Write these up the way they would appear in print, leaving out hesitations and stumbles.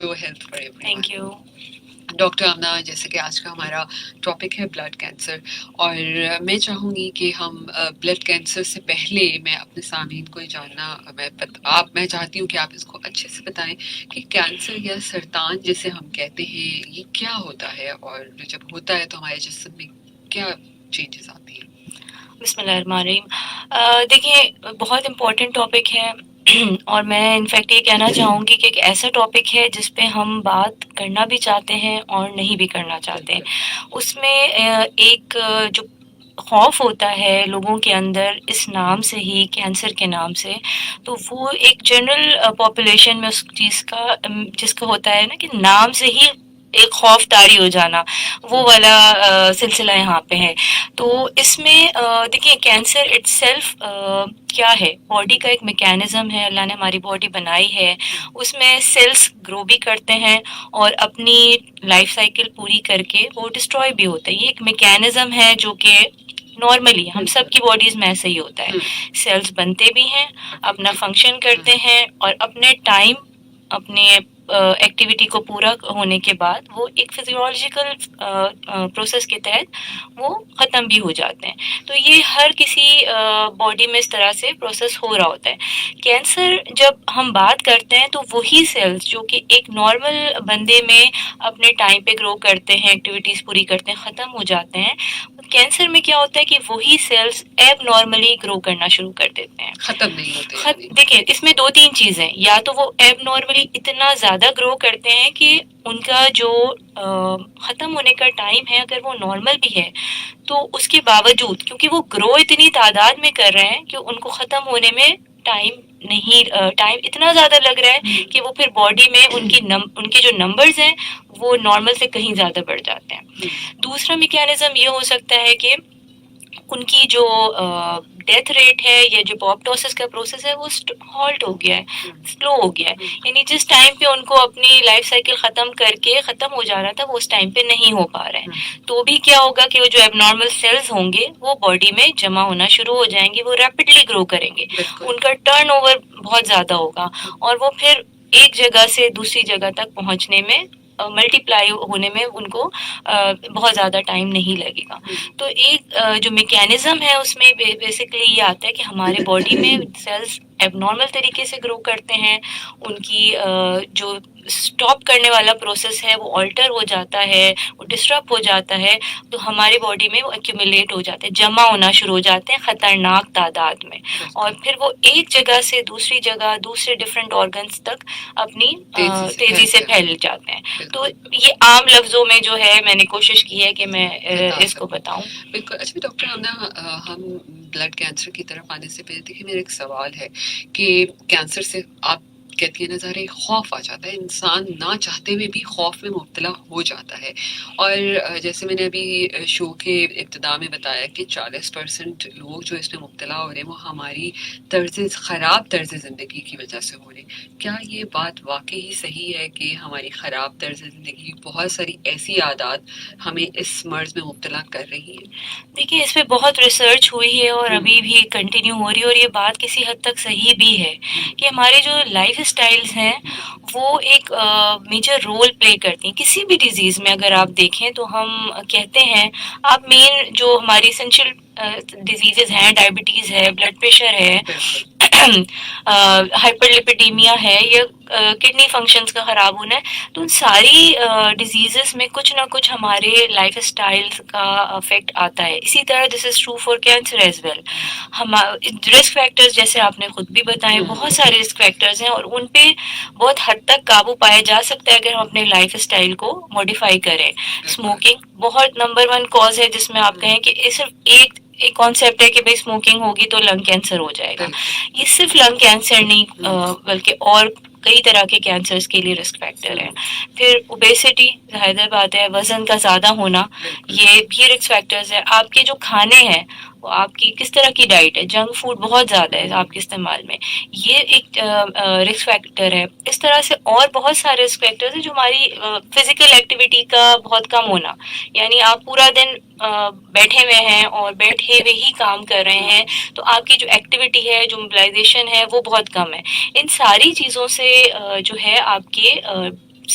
Health for thank everyone. You. Doctor Amna, जैसे कि आज का हमारा टॉपिक है ब्लड कैंसर, और मैं चाहूँगी कि हम ब्लड कैंसर से पहले मैं अपने सामीन को ये जानना मैं चाहती हूँ कि आप इसको अच्छे से बताएं कि कैंसर या सरतान जिसे हम कहते हैं ये क्या होता है, और जब होता है तो हमारे जिस्म में क्या चेंजेस आती हैं। बिस्मिल्लाहिर्रहमानिर्रहीम। देखिए, बहुत इम्पोर्टेंट टॉपिक है और मैं इनफैक्ट ये कहना चाहूँगी कि एक ऐसा टॉपिक है जिस पे हम बात करना भी चाहते हैं और नहीं भी करना चाहते हैं। उसमें एक जो खौफ होता है लोगों के अंदर इस नाम से ही, कैंसर के नाम से, तो वो एक जनरल पॉपुलेशन में उस चीज़ का जिसका होता है ना कि नाम से ही एक खौफ तारी हो जाना, वो वाला सिलसिला यहाँ पे है। तो इसमें देखिए, कैंसर इटसेल्फ क्या है, बॉडी का एक मैकेनिज्म है, अल्लाह ने हमारी बॉडी बनाई है, उसमें सेल्स ग्रो भी करते हैं और अपनी लाइफ साइकिल पूरी करके वो डिस्ट्रॉय भी होते हैं। ये एक मैकेनिज्म है जो कि नॉर्मली हम सब की बॉडीज में ऐसे ही होता है। सेल्स बनते भी हैं, अपना फंक्शन करते हैं और अपने टाइम, अपने एक्टिविटी को पूरा होने के बाद वो एक फिजियोलॉजिकल प्रोसेस के तहत वो खत्म भी हो जाते हैं। तो ये हर किसी बॉडी में इस तरह से प्रोसेस हो रहा होता है। कैंसर जब हम बात करते हैं तो वही सेल्स जो कि एक नॉर्मल बंदे में अपने टाइम पे ग्रो करते हैं, एक्टिविटीज पूरी करते हैं, खत्म हो जाते हैं, कैंसर में क्या होता है कि वही सेल्स एब नॉर्मली ग्रो करना शुरू कर देते हैं। खत्म नहीं होते देखिए, इसमें दो तीन चीजें, या तो वो एब नॉर्मली इतना ज्यादा ग्रो करते हैं कि उनका जो खत्म होने का टाइम है अगर वो नॉर्मल भी है, तो उसके बावजूद क्योंकि वो ग्रो इतनी तादाद में कर रहे हैं कि उनको खत्म होने में टाइम नहीं, टाइम इतना ज्यादा लग रहा है कि वो फिर बॉडी में उनके जो नंबर्स हैं वो नॉर्मल से कहीं ज्यादा बढ़ जाते हैं। दूसरा मैकेनिज्म ये हो सकता है कि उनकी जो डेथ रेट है या जो अपॉप्टोसिस का प्रोसेस है वो हॉल्ट हो गया है, स्लो हो गया है। यानी जिस टाइम पे उनको अपनी लाइफ साइकिल खत्म करके खत्म हो जाना था वो उस टाइम पे नहीं हो पा रहा है। तो भी क्या होगा कि वो जो एबनॉर्मल सेल्स होंगे वो बॉडी में जमा होना शुरू हो जाएंगे, वो रैपिडली ग्रो करेंगे, उनका टर्नओवर बहुत ज्यादा होगा और वो फिर एक जगह से दूसरी जगह तक पहुंचने में, मल्टीप्लाई होने में उनको बहुत ज्यादा टाइम नहीं लगेगा। तो एक जो मैकेनिज्म है उसमें बेसिकली ये आता है कि हमारे बॉडी में सेल्स एबनॉर्मल तरीके से ग्रो करते हैं, उनकी जो स्टॉप करने वाला प्रोसेस है वो ऑल्टर हो जाता है, वो डिस्टर्ब हो जाता है, तो हमारी बॉडी में वो एक्यूमुलेट हो जाते हैं, जमा होना शुरू हो जाते हैं खतरनाक तादाद में, और फिर वो एक जगह से दूसरी जगह, दूसरे डिफरेंट ऑर्गन्स तक अपनी तेजी से फैल जाते हैं। तो ये आम लफ्जों में जो है मैंने कोशिश की है कि मैं इसको बताऊं। बिल्कुल। अच्छा डॉक्टर, हम ब्लड कैंसर की तरफ आने से पहले देखिए, मेरा एक सवाल है कि कैंसर से आप कहती है ना, ज़ाहिर खौफ आ जाता है, इंसान ना चाहते हुए भी खौफ में मुब्तला हो जाता है। और जैसे मैंने अभी शो के इब्तिदा में बताया कि 40% लोग जो इसमें मुब्तला हो रहे हैं वो हमारी ख़राब तर्ज ज़िंदगी की वजह से हो रहे हैं। क्या ये बात वाकई ही सही है कि हमारी ख़राब तर्ज ज़िंदगी की बहुत सारी ऐसी आदत हमें इस मर्ज में मुब्तला कर रही है? देखिए, इस पे बहुत रिसर्च हुई है और अभी भी कंटिन्यू हो रही है, और ये बात किसी हद तक सही भी है कि हमारे जो लाइफ स्टाइल्स हैं वो एक मेजर रोल प्ले करती हैं किसी भी डिजीज में। अगर आप देखें तो हम कहते हैं, आप मेन जो हमारी एसेंशियल डिजीजेस हैं, डायबिटीज है, ब्लड प्रेशर है, हाइपरलिपिडीमिया है, या किडनी फंक्शंस का खराब होना है, तो उन सारी डिजीजेस में कुछ ना कुछ हमारे लाइफ स्टाइल का अफेक्ट आता है। इसी तरह this is true for cancer as well. हम रिस्क फैक्टर्स जैसे आपने खुद भी बताए, बहुत सारे रिस्क फैक्टर्स हैं और उन पे बहुत हद तक काबू पाया जा सकता है अगर हम अपने लाइफ स्टाइल को मॉडिफाई करें। स्मोकिंग बहुत नंबर वन कॉज है जिसमें आप कहें कि सिर्फ एक कॉन्सेप्ट है कि भाई स्मोकिंग होगी तो लंग कैंसर हो जाएगा। ये सिर्फ लंग कैंसर नहीं, बल्कि और कई तरह के कैंसर्स के लिए रिस्क फैक्टर है। फिर ओबेसिटी, जाहिर बात है, वजन का ज्यादा होना, ये भी रिस्क फैक्टर्स है। आपके जो खाने हैं, वो आपकी किस तरह की डाइट है, जंक फूड बहुत ज्यादा है आपके इस्तेमाल में, ये एक रिस्क फैक्टर है। इस तरह से और बहुत सारे रिस्क फैक्टर्स हैं, जो हमारी फिजिकल एक्टिविटी का बहुत कम होना, यानी आप पूरा दिन बैठे हुए हैं और बैठे हुए ही काम कर रहे हैं, तो आपकी जो एक्टिविटी है, जो मोबिलाइजेशन है, वो बहुत कम है। इन सारी चीजों से जो है आपके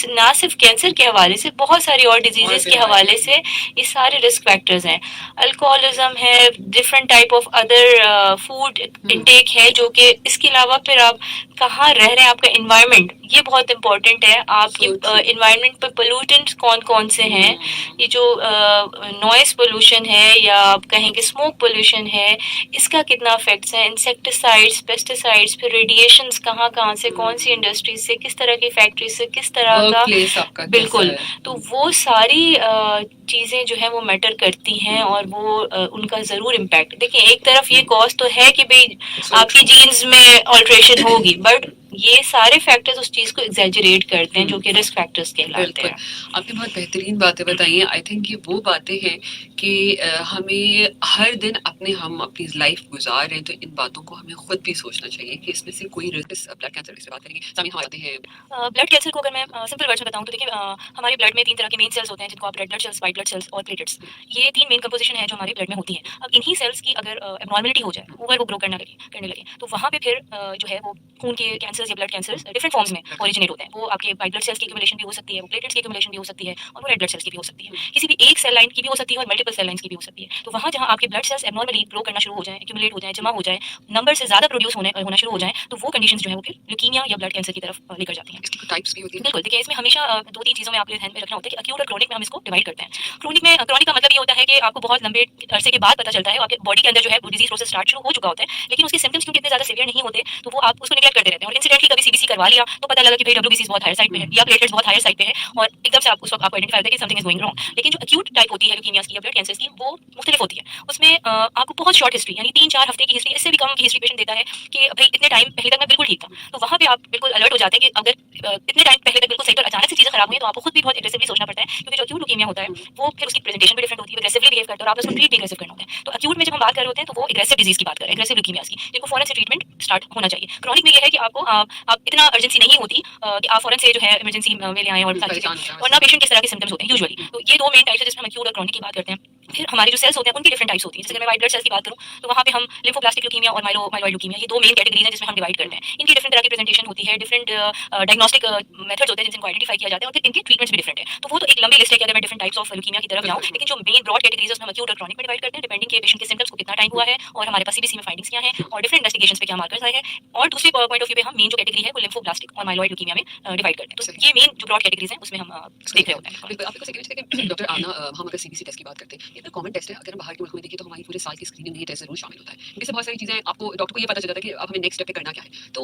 ना सिर्फ कैंसर के हवाले से, बहुत सारी और डिजीजेस के बीमारियां हवाले से ये सारे रिस्क फैक्टर्स हैं। अल्कोहलिज्म है, different type of other food intake है, जो कि इसके अलावा फिर आप कहाँ रह रहे हैं, आपका इन्वायरमेंट, ये बहुत इंपॉर्टेंट है। आपके सो ट्रू। इन्वायरमेंट पर पोल्यूटेंट्स कौन कौन से हैं, ये जो नॉइस पोल्यूशन है या आप कहें कि स्मोक पोल्यूशन है, इसका कितना इफेक्ट्स है, इंसेक्टिसाइड्स, पेस्टिसाइड्स, फिर रेडिएशंस कहाँ कहाँ से, कौन सी इंडस्ट्रीज से, किस तरह की फैक्ट्री से, किस तरह वर्क का, प्लेस आपका कैसा बिल्कुल। है? तो वो सारी चीज़ें जो है वो मैटर करती हैं, और वो उनका ज़रूर इम्पैक्ट, देखिए एक तरफ ये कॉज तो है कि भाई सो आपकी ट्रू। जीन्स में ऑल्ट्रेशन होगी, बट ये सारे फैक्टर्स उस चीज़ को एग्जैजरेट करते हैं, जो कि रिस्क फैक्टर्स कहलाते बिल्कुल, हैं। आपने बहुत बेहतरीन बातें बताई हैं। आई थिंक ये वो बातें हैं कि हमें हर दिन हम अपनी लाइफ गुज़ार रहे हैं, तो इन बातों को हमें खुद भी सोचना चाहिए कि इसमें से कोई रिस्क। ब्लड कैंसर की बात करेंगे, सामने हम आते हैं। ब्लड कैंसर को अगर मैं सिंपल वर्ड्स में बताऊं तो देखिए, हमारे ब्लड में 3 तरह के मेन सेल्स होते हैं, जिनको आप red blood cells, white blood cells और प्लेटलेट्स, ये 3 मेन कंपोजिशन है जो हमारे ब्लड में होती है। अब इन्हीं सेल्स की अगर एब्नॉर्मलिटी हो जाए, ओवर वो ग्रो करने लगे, तो वहाँ पे फिर जो है वो खून के कैंसर्स या ब्लड कैंसर्स डिफरेंट फॉर्म्स में ओरिजिनेट होते हैं। वो आपके व्हाइट ब्लड सेल्स की एक्यूमुलेशन भी हो सकती है, वो प्लेटलेट्स की एक्यूमुलेशन भी हो सकती है, और वो रेड ब्लड सेल्स की भी हो सकती है। किसी भी एक सेल लाइन की भी हो सकती है और मल्टीपल सेल लाइन्स की भी हो सकती है। तो वहाँ जहाँ आपके ब्लड सेल्स एब्नॉर्मली ग्रो करना शुरू हो जाए, एक्यूमुलेट हो जाए, जमा हो जाए, नंबर से ज़्यादा प्रोड्यूस होना शुरू हो जाए, तो वो कंडीशंस जो है वो फिर ल्यूकीमिया या ब्लड कैंसर की तरफ लेकर जाती हैं। इसकी टाइप्स भी होती हैं? बिल्कुल, देखिए इसमें हमेशा 2-3 चीज़ों में आपको ध्यान में रखना होता है कि एक्यूट और क्रोनिक में हम इसको डिवाइड करते हैं। क्रोनिक का मतलब ये होता है कि आपको बहुत लंबे अरसे के बाद पता चलता है, आपके बॉडी के अंदर जो है वो डिजीज प्रोसेस स्टार्ट शुरू हो चुका होता है, लेकिन उसके सिम्पटम्स क्योंकि इतने ज़्यादा सीवियर नहीं होते, तो वो आप उसको नेग्लेक्ट करते रहते हैं, और इंसिडेंटली कभी सीबीसी करवा लिया तो पता लगा कि भाई डब्ल्यूबीसी बहुत हायर साइड पे है या प्लेटलेट्स बहुत हायर साइड पे है, और एकदम से आप उस वक्त आपको आइडेंटिफाई होता है कि समथिंग इज गोइंग रॉन्ग। लेकिन जो एक्यूट टाइप होती है ल्यूकीमियास की या ब्लड कैंसर्स की, वो मुख्तलिफ होती है। उसमें आपको बहुत शॉर्ट हिस्ट्री, यानी 3-4 हफ्ते की हिस्ट्री, इससे भी कम की हिस्ट्री पेशेंट देता है कि भाई इतने टाइम पहले तक मैं बिल्कुल ठीक था। तो वहाँ पे आप बिल्कुल अलर्ट हो जाते हैं कि अगर इतने टाइम पहले तक बिल्कुल सही, और अचानक से चीज़ें खराब हुई, तो आपको खुद भी बहुत एग्रेसिवली सोचना पड़ता है, क्योंकि जो एक्यूट ल्यूकीमिया होता है वो फिर उसकी प्रेजेंटेशन भी डिफरेंट होती है, एग्रेसिवली बिहेव करता है, और आपको उसको ट्रीट भी एग्रेसिव करना होता है। तो एक्यूट में जब हम बात कर रहे होते हैं तो वो एग्रेसिव डिजीज की बात कर रहे हैं, एग्रेसिव ल्यूकीमियास की, जिनको फौरन से ट्रीटमेंट स्टार्ट होना चाहिए। क्रॉनिक में ये है कि आपको आप इतना अर्जेंसी नहीं होती कि आप फौरन से जो है इमरजेंसी में ले आए और सारी परेशान चीज़ें, होता है और ना वैसे। पेशेंट किस तरह के सिम्टम्स होते हैं यूजुअली। तो ये 2 मेन टाइप्स है जिसमें हम एक्यूट और क्रॉनिक की बात करते हैं। फिर हमारे जो सेल्स होते हैं उनकी डिफरेंट टाइप्स होती हैं। जैसे मैं व्हाइट ब्लड सेल्स की बात करूँ तो वहाँ पे हम लिम्फोब्लास्टिक ल्यूकीमिया और माइलोइड ल्यूकीमिया, ये 2 मेन कैटेगरीज हैं जिसमें हम डिवाइड करते हैं। इनकी डिफरेंट तरह की प्रेजेंटेशन होती है, डिफरेंट डायग्नोस्टिक मेथड्स होते हैं जिनसे इनको आइडेंटिफाई किया जाता है, और फिर इनके ट्रीटमेंट्स भी डिफरेंट है। तो वो तो एक लंबी लिस्ट है कि अगर मैं डिफरेंट टाइप्स ऑफ ल्यूकीमिया की तरफ जाऊँ, लेकिन जो मेन ब्रॉड कैटेगरीज है उसमें हम एक्यूट और क्रॉनिक में डिवाइड करते हैं, डिपेंडिंग के पेशेंट के सिम्टम्स को कितना टाइम हुआ है, और हमारे पास सीबीसी में फाइंडिंग्स क्या हैं, और डिफरेंट इन्वेस्टिगेशंस पे क्या मार्कर्स आए हैं। और दूसरे पॉइंट ऑफ व्यू पे हम मेन जो कैटेगरी है वो लिम्फोब्लास्टिक और माइलोइड ल्यूकीमिया में डिवाइड करते हैं। तो ये मेन जो ब्रॉड कैटेगरीज हैं उसमें हम देख रहे होते हैं। बिल्कुल, आपको सेकंड देखिए डॉक्टर आमना, हम अगर सीबीसी टेस्ट की बात करते हैं, ये इतना कॉमन टेस्ट है। अगर हम बाहर के मुल्कों में देखें तो हमारी पूरे साल की स्क्रीनिंग में ये टेस्ट ज़रूर शामिल होता है। इससे बहुत सारी चीज़ें आपको डॉक्टर को ये पता चल जाता है कि अब हमें नेक्स्ट स्टेप पे करना क्या है। तो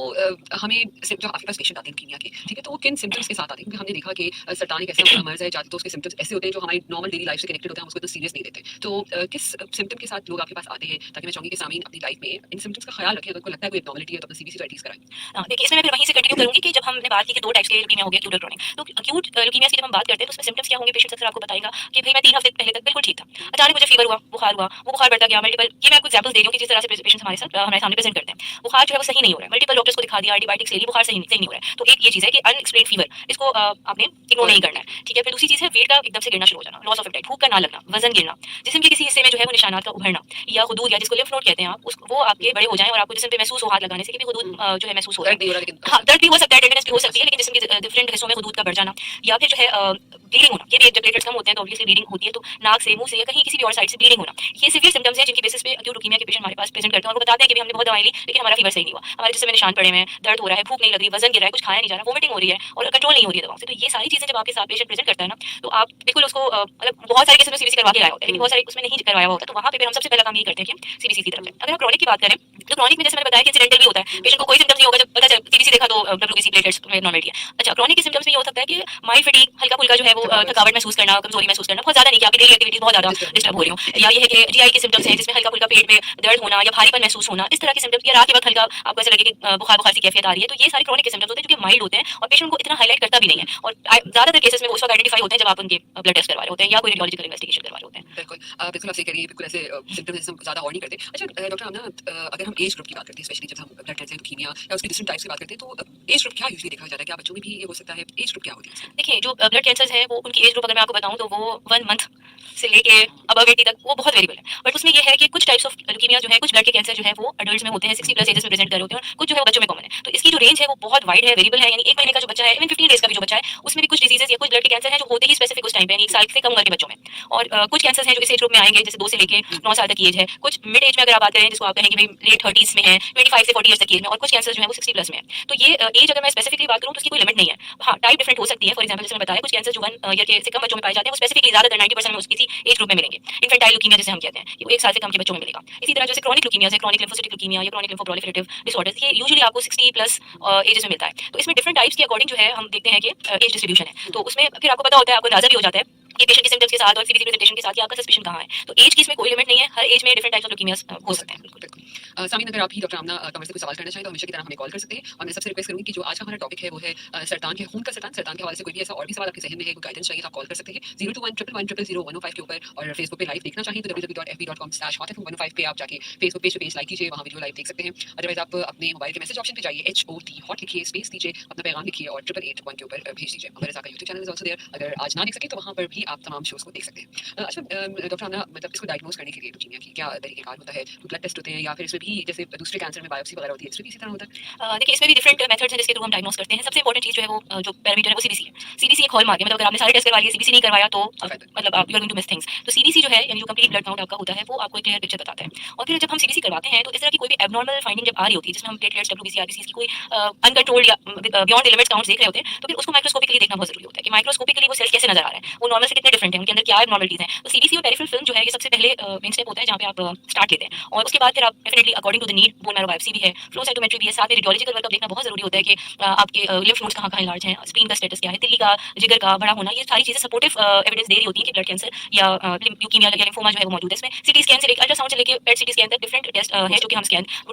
हमें जो आपके पास पेशेंट आते हैं कीमिया के, ठीक है, तो वो किन सिम्टम्स के साथ आते हैं? क्योंकि हमने देखा कि सरतान एक ऐसा मर्ज़ है, जाते तो उसके सिम्टम्स ऐसे होते हैं जो हमारी नॉर्मल डेली लाइफ से कनेक्टेड होते हैं, हम उसको इतना सीरियस नहीं लेते। तो किस सिम्टम के साथ लोग आपके पास आते हैं, ताकि मैं चाहूँगी कि सामीन अपनी लाइफ में इन सिम्टम्स का ख्याल रखें, अगर उनको लगता है कोई एब्नॉर्मलिटी है तो अपना सीबीसी तो एटलीस्ट कराएं। देखिए इसमें मैं फिर वहीं से कंटिन्यू करूंगी कि जब हमने बात की कि 2 टाइप्स के ल्यूकीमिया हो गया, एक्यूट और क्रॉनिक। तो एक्यूट ल्यूकीमिया की जब हम बात करते हैं तो उसमें सिम्टम्स क्या होंगे, पेशेंट अक्सर आपको बताएगा कि भाई मैं 3 हफ्ते पहले तक बिल्कुल ठीक था, अचानक मुझे फीवर हुआ, वो बुखार बढ़ता गया, मल्टीपल, ये मैं आपको एग्जांपल्स दे रही हूँ कि जिस तरह से पेशेंट्स हमारे सामने प्रेजेंट करते हैं। बुखार जो है वो सही नहीं हो रहा है, मल्टीपल डॉक्टर्स को दिखा दिया, एंटीबायोटिक्स ले ली, बुखार सही नहीं हो रहा है। तो एक ये चीज़ है कि अनएक्सप्लेन्ड फीवर, इसको आपने इग्नोर नहीं करना है, ठीक है। फिर दूसरी चीज़ है वेट का एकदम से गिरना शुरू हो जाना, लॉस ऑफ एपेटाइट, भूख का ना लगना, वजन गिरना, जिस्म के किसी हिस्से में जो है वो निशानात का उभरना, या हुदूद, या जिसको लिम्फ नोड कहते हैं आप, वो आपके बड़े हो जाएं और आपको जिस्म पे महसूस हो हाथ लगाने से कि भी हुदूद जो है महसूस हो रहा दर्द नहीं हो रहा है। लेकिन हाँ, दर्द भी हो सकता है, टेंडरनेस भी हो सकती है, लेकिन जिस्म के डिफरेंट हिस्सों में हुदूद का बढ़ जाना, या फिर जो है ब्लीडिंग होना, ये भी जब प्लेटलेट्स कम होते हैं तो ऑब्वियसली ब्लीडिंग होती है, तो नाक से, मुंह से, या कहीं किसी भी और साइड से ब्लीडिंग होना, ये सीवियर सिम्टम्स हैं जिनकी बेसिस पे एक्यूट ल्यूकीमिया के पेशेंट हमारे पास प्रेजेंट करते हैं, और वो बताते हैं कि भाई हमने बहुत दवाई ली लेकिन हमारा फीवर सही नहीं हुआ, हमारे जिस्म में निशान पड़े हुए हैं, दर्द हो रहा है, भूख नहीं लग रही, वजन गिर रहा है, कुछ खाया नहीं जा रहा, वोमिटिंग हो रही है और कंट्रोल नहीं हो रही है दवाओं से। तो ये सारी चीजें जब आपके साथ पेशेंट प्रेजेंट करता है ना, तो आप बिल्कुल उसको मतलब बहुत सारे केसेस में सीबीसी करवा के आया होता है, लेकिन बहुत सारे उसमें नहीं करवाया हुआ होता, तो वहाँ पे फिर हम सबसे पहला काम ये करते हैं कि सीबीसी की तरफ जाएं। अगर हम क्रॉनिक की बात करें तो क्रॉनिक में जैसे मैंने बताया कि इंसिडेंटल भी होता है, पेशेंट को कोई सिम्टम्स नहीं होगा, जब पता चल सीबीसी देखा तो डब्ल्यूबीसी प्लेटलेट्स में नॉर्मलिटी है। अच्छा, क्रॉनिक के सिम्टम्स में ये हो सकता है कि माइल्ड फटीग, हल्का फुल्का जो है वो थकावट महसूस करना, कमजोरी महसूस करना, बहुत ज्यादा नहीं कि आपकी डेली एक्टिविटीज बहुत ज्यादा डिस्टर्ब हो रही हो, या ये है कि जीआई के सिम्टम्स हैं जिसमें हल्का फुल्का पेट में दर्द होना या भारीपन महसूस होना, इस तरह के सिम्टम्स, या रात के वक्त हल्का आपको ऐसा लगे कि बुखार बुखार सी कैफियत आ रही है। तो ये सारे क्रॉनिक के सिम्टम्स होते हैं जो कि माइल्ड होते हैं और पेशेंट को इतना हाईलाइट करता भी नहीं है, और ज्यादातर केसेस में वो उस वक्त आइडेंटिफाई होते हैं जब आप उनके ब्लड टेस्ट करवा रहे होते हैं या कोई रेडियोलॉजिकल इन्वेस्टिगेशन करवा रहे होते हैं। बिल्कुल, बिल्कुल आप सही कह रही हैं। बिल्कुल ऐसे सिम्पटम्स हम ज़्यादा और नहीं करते। अच्छा डॉक्टर आमना, अगर हम एज ग्रुप की बात करते हैं, स्पेशली जब हम ब्लड कैंसर, ल्यूकीमिया या उसकी डिफरेंट टाइप्स की बात करते हैं, तो एज ग्रुप क्या यूजुअली देखा जाता है? क्या बच्चों में भी ये हो सकता है? एज ग्रुप क्या होती है इसकी? देखिए जो ब्लड कैंसर्स है वो उनकी एज ग्रुप अगर मैं आपको बताऊं तो वो 1 मंथ से लेके above 80 तक वो बहुत वेरिएबल है। बट उसमें ये है कि कुछ टाइप्स ऑफ ल्यूकीमिया जो है, कुछ ब्लड के कैंसर जो है वो एडल्ट्स में होते हैं, 60 प्लस एजेस में प्रेजेंट कर रहे होते हैं, और कुछ जो है वो बच्चों में कॉमन है। तो इसकी जो रेंज है वो बहुत वाइड है, वेरिएबल है, यानी 1 महीने का जो बच्चा है, इवन 15 डेज का भी जो बच्चा है, उसमें भी कुछ डिजीजेस या कुछ ब्लड के कैंसर है जो होते ही स्पेसिफिक उस टाइम पे, यानी 1 साल से कम उम्र के बच्चों में। और कुछ कैंसर हैं जो इस एज ग्रुप में आएंगे, जैसे 2 से लेके 9 साल तक की एज है। कुछ मिड एज में अगर आप बात करें, जिसको आप कहें कि भाई लेट 30s में है, 25 से 40 इयर्स तक की एज में, और कुछ कैंसर जो है वो 60 प्लस में है। तो ये एज अगर मैं स्पेसिफिकली बात करूं तो उसकी कोई लिमिट नहीं है। हाँ, टाइप डिफरेंट हो सकती है। फॉर एग्जांपल जैसे मैंने बताया, कुछ कैंसर जो 1 ईयर के से कम बच्चों में पाए जाते हैं, वो स्पेसिफिकली ज्यादातर 90% में उसकी एज ग्रुप में मिलेंगे। इन्फेंटाइल ल्यूकीमिया जिसे हम कहते हैं, कि वो 1 साल से कम के बच्चों में मिलेगा। इसी तरह जैसे क्रॉनिक ल्यूकीमिया है, क्रॉनिक लिम्फोसिटिक ल्यूकीमिया या क्रॉनिक लिम्फोप्रोलिफरेटिव डिसऑर्डर्स, ये यूजुअली आपको 60 प्लस एजेस में मिलता है। तो इसमें डिफरेंट टाइप्स के अकॉर्डिंग जो है हम देखते हैं कि एज डिस्ट्रीब्यूशन है। तो उसमें फिर आपको पता होता है, आपको अंदाजा भी हो जाता है कि पेशेंट के सिम्पटम्स के साथ और सीबीसी प्रेजेंटेशन के साथ कि आपका सस्पेशन कहाँ है। तो एज की इसमें कोई लिमिट नहीं है, हर एज में डिफरेंट टाइप्स ऑफ ल्यूकीमियास हो सकते हैं। बिल्कुल। सामीन, अगर आप ही डॉक्टर आमना कंवर से कुछ सवाल करना चाहें तो हमेशा की तरह हमें कॉल कर सकते हैं, और मैं सबसे रिक्वेस्ट करूंगी कि जो आज का हमारा टॉपिक है वो है सरतान के खून का सरतान। सरतान के हवाले से कोई भी ऐसा और भी सवाल आपके जहन में है, कोई गाइडेंस चाहिए तो आप कॉल कर सकते हैं 021111001005 के ऊपर, और फेसबुक पे लाइव देखना चाहिए तो www.fb.com/hotfm105 पे आप जाके फेसबुक पेज पे पेज लाइक कीजिए, वहाँ वीडियो लाइव देख सकते हैं। अदरवाइज आप अपने मोबाइल के मैसेज ऑप्शन पे जाइए, HOT हॉट लिखिए, स्पेस दीजिए, अपना पैगाम लिखिए और 8881 के ऊपर भेज दीजिए। हमारे साथ YouTube channel is also there, अगर आज ना देख सके तो वहाँ पर भी आप तमाम शोज को देख सकते हैं। अच्छा डॉक्टर आमना, मतलब इसको डायग्नोज करने के लिए ल्यूकीमिया की क्या तरीकेकार होता है? ब्लड टेस्ट होते हैं या फिर इसमें भी जैसे दूसरे कैंसर में बायोप्सी वगैरह होती है, इसमें भी इसी तरह होता है? देखिए, इसमें भी डिफरेंट मेथड्स हैं जिसके थ्रू हम डायग्नोस करते हैं। सबसे इंपॉर्टेंट चीज जो है वो जो पैरामीटर है वो सीबीसी है। सीबीसी एक हॉलमार्क है, मतलब अगर आपने सारे टेस्ट करवा लिए, सीबीसी नहीं करवाया तो मतलब आप you are going to miss things. तो सीबीसी जो है, यानी जो कंप्लीट ब्लड काउंट आपका होता है, वो आपको एक क्लियर पिक्चर बताता है। और फिर जब हम सीबीसी करवाते हैं तो इस तरह की कोई भी एबनॉर्मल फाइंडिंग जब आ रही होती है, जिसमें हम प्लेटलेट्स, डब्ल्यूबीसी, आरबीसी की कोई अनकंट्रोल्ड या बियॉन्ड द लिमिट्स काउंट्स देख रहे होते हैं, तो फिर उसको माइक्रोस्कोपिकली देखना बहुत जरूरी होता है कि माइक्रोस्कोपिकली वो सेल्स कैसे नजर आ रहा है, वो नॉर्मल से कितने डिफरेंट हैं, उनके अंदर क्या एबनॉर्मलिटीज हैं। तो सीबीसी और पेरिफेरल फिल्म जो है, ये सबसे पहले मेन स्टेप होता है जहाँ पे आप स्टार्ट लेते हैं, और उसके बाद फिर आप definitely according to the need bone marrow biopsy भी है, फ्लो साइटोमेट्री भी है, साथ में रेडियोलॉजिकल वर्कअप देखना बहुत जरूरी होता है कि आपके लिम्फ नोड्स कहाँ-कहाँ इन्लार्ज हैं, स्प्लीन का स्टेटस क्या है, तिल्ली का, जिगर का बड़ा होना, ये सारी चीजें सपोर्टिव एविडेंस दे रही होती है कि ब्लड कैंसर या ल्यूकीमिया या लिम्फोमा जो है वो मौजूद है। इसमें सीटी स्कैन से लेकर अल्ट्रासाउंड से लेकर पेट सीटी स्कैन तक डिफरेंट टेस्ट है जो कि हम